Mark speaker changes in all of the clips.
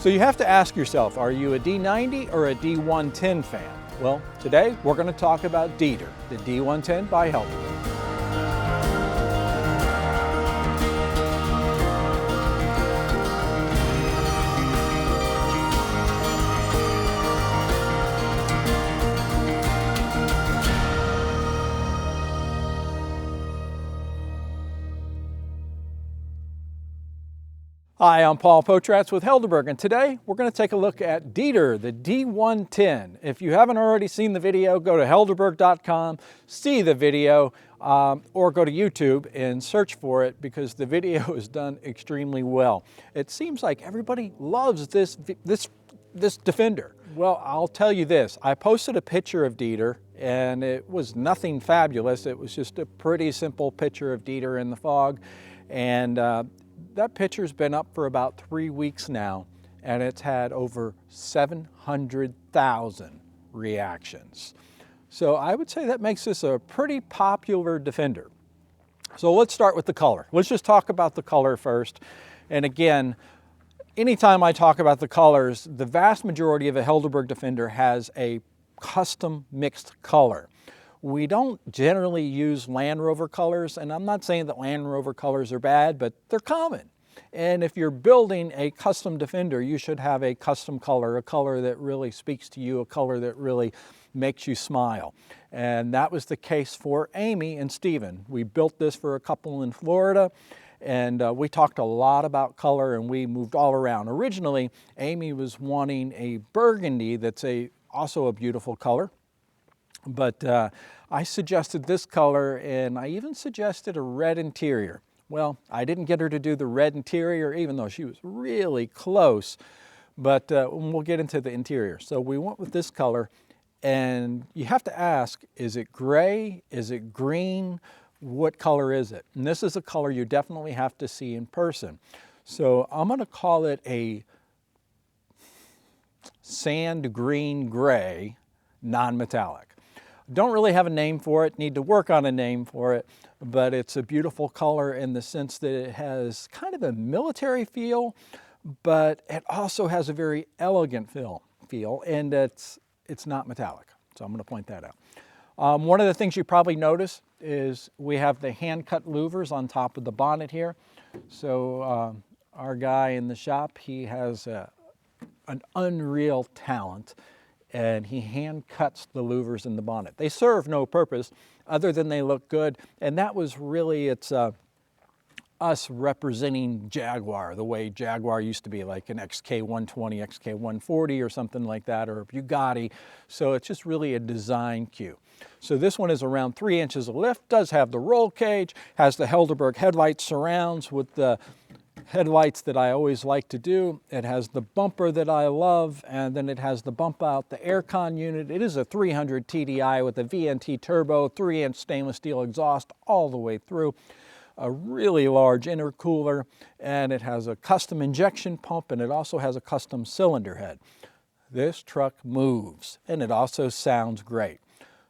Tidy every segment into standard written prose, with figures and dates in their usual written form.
Speaker 1: So you have to ask yourself, are you a D90 or a D110 fan? Well, today we're going to talk about Dieter, the D110 by Helderburg. Hi, I'm Paul Potratz with Helderburg, and today we're going to take a look at Dieter, the D110. If you haven't already seen the video, go to helderburg.com, see the video, or go to YouTube and search for it because the video is done extremely well. It seems like everybody loves this Defender. Well, I'll tell you this, I posted a picture of Dieter and it was nothing fabulous. It was just a pretty simple picture of Dieter in the fog, and that picture's been up for about 3 weeks now, and it's had over 700,000 reactions. So I would say that makes this a pretty popular Defender. So let's start with the color. Let's just talk about the color first. And again, anytime I talk about the colors, the vast majority of a Helderburg Defender has a custom mixed color. We don't generally use Land Rover colors, and I'm not saying that Land Rover colors are bad, but they're common. And if you're building a custom Defender, you should have a custom color, a color that really speaks to you, a color that really makes you smile. And that was the case for Amy and Steven. We built this for a couple in Florida, and we talked a lot about color, and we moved all around. Originally, Amy was wanting a burgundy that's also a beautiful color. But I suggested this color, and I even suggested a red interior. Well, I didn't get her to do the red interior, even though she was really close, but we'll get into the interior. So we went with this color, and you have to ask, is it gray? Is it green? What color is it? And this is a color you definitely have to see in person. So I'm going to call it a sand green gray, non-metallic. Don't really have a name for it, need to work on a name for it, but it's a beautiful color in the sense that it has kind of a military feel, but it also has a very elegant feel, and it's not metallic. So I'm going to point that out. One of the things you probably notice is we have the hand-cut louvers on top of the bonnet here. So our guy in the shop, he has an unreal talent, and he hand cuts the louvers in the bonnet. They serve no purpose other than they look good, and that was really, it's us representing Jaguar, the way Jaguar used to be, like an XK120, XK140 or something like that, or a Bugatti. So it's just really a design cue. So this one is around 3 inches of lift, does have the roll cage, has the Helderburg headlight surrounds with the headlights that I always like to do. It has the bumper that I love, and then it has the bump out, the aircon unit. It is a 300 TDI with a VNT turbo, 3-inch stainless steel exhaust all the way through, a really large intercooler, and it has a custom injection pump, and it also has a custom cylinder head. This truck moves, and it also sounds great.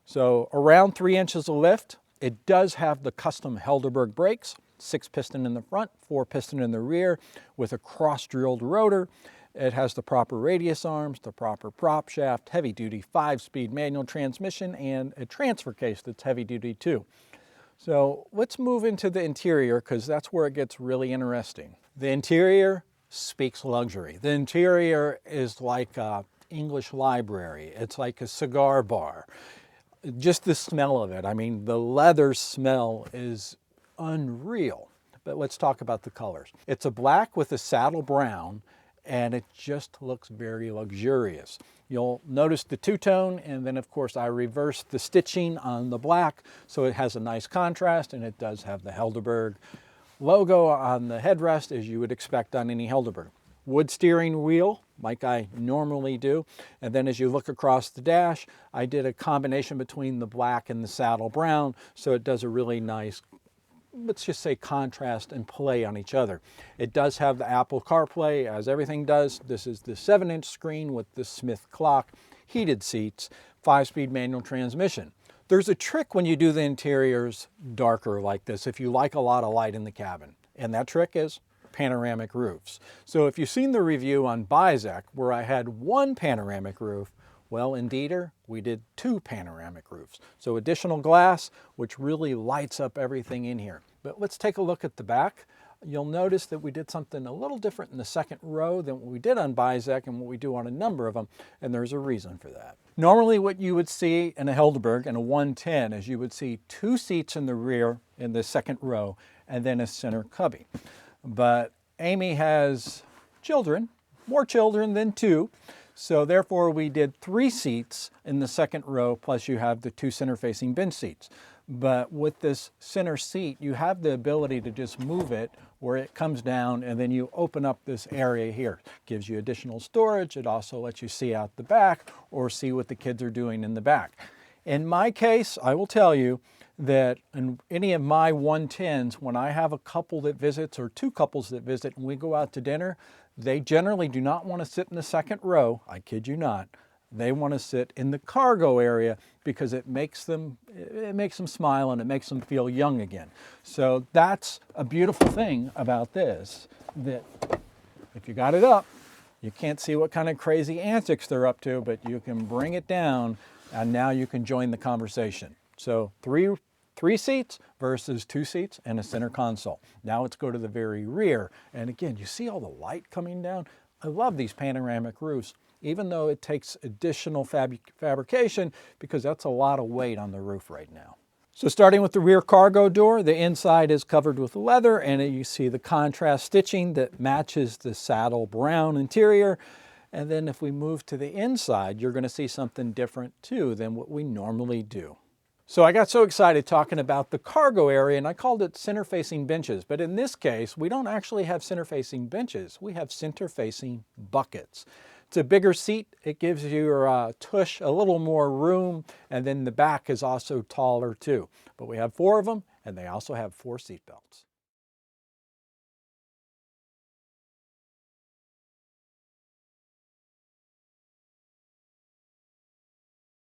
Speaker 1: So around 3 inches of lift. It does have the custom Helderburg brakes, 6-piston in the front, 4-piston in the rear with a cross-drilled rotor. It has the proper radius arms, the proper prop shaft, heavy-duty 5-speed manual transmission, and a transfer case that's heavy-duty too. So let's move into the interior because that's where it gets really interesting. The interior speaks luxury. The interior is like an English library. It's like a cigar bar. Just the smell of it. I mean, the leather smell is unreal. But let's talk about the colors. It's a black with a saddle brown, and it just looks very luxurious. You'll notice the two-tone, and then of course I reversed the stitching on the black, so it has a nice contrast, and it does have the Helderburg logo on the headrest, as you would expect on any Helderburg. Wood steering wheel, like I normally do. And then as you look across the dash, I did a combination between the black and the saddle brown, so it does a really nice, let's just say, contrast and play on each other. It does have the Apple CarPlay, as everything does. This is the 7-inch screen with the Smith clock, heated seats, 5-speed manual transmission. There's a trick when you do the interiors darker like this, if you like a lot of light in the cabin. And that trick is panoramic roofs. So if you've seen the review on Bizek where I had one panoramic roof, well, in Dieter, we did two panoramic roofs. So additional glass, which really lights up everything in here. But let's take a look at the back. You'll notice that we did something a little different in the second row than what we did on Bizek and what we do on a number of them, and there's a reason for that. Normally what you would see in a Helderburg and a 110 is you would see two seats in the rear in the second row and then a center cubby. But Amy has children, more children than two, so therefore we did 3 seats in the second row, plus you have the 2 center-facing bench seats. But with this center seat, you have the ability to just move it where it comes down and then you open up this area here. Gives you additional storage. It also lets you see out the back or see what the kids are doing in the back. In my case, I will tell you that in any of my 110s, when I have a couple that visits or 2 couples that visit and we go out to dinner, they generally do not want to sit in the second row. I kid you not. They want to sit in the cargo area because it makes them smile and it makes them feel young again. So that's a beautiful thing about this, that if you got it up, you can't see what kind of crazy antics they're up to, but you can bring it down and now you can join the conversation. So three seats versus 2 seats and a center console. Now let's go to the very rear. And again, you see all the light coming down? I love these panoramic roofs, even though it takes additional fabrication because that's a lot of weight on the roof right now. So starting with the rear cargo door, the inside is covered with leather and you see the contrast stitching that matches the saddle brown interior. And then if we move to the inside, you're going to see something different too than what we normally do. So I got so excited talking about the cargo area and I called it center-facing benches. But in this case, we don't actually have center-facing benches. We have center-facing buckets. It's a bigger seat. It gives your tush a little more room, and then the back is also taller too. But we have 4 of them, and they also have 4 seat belts.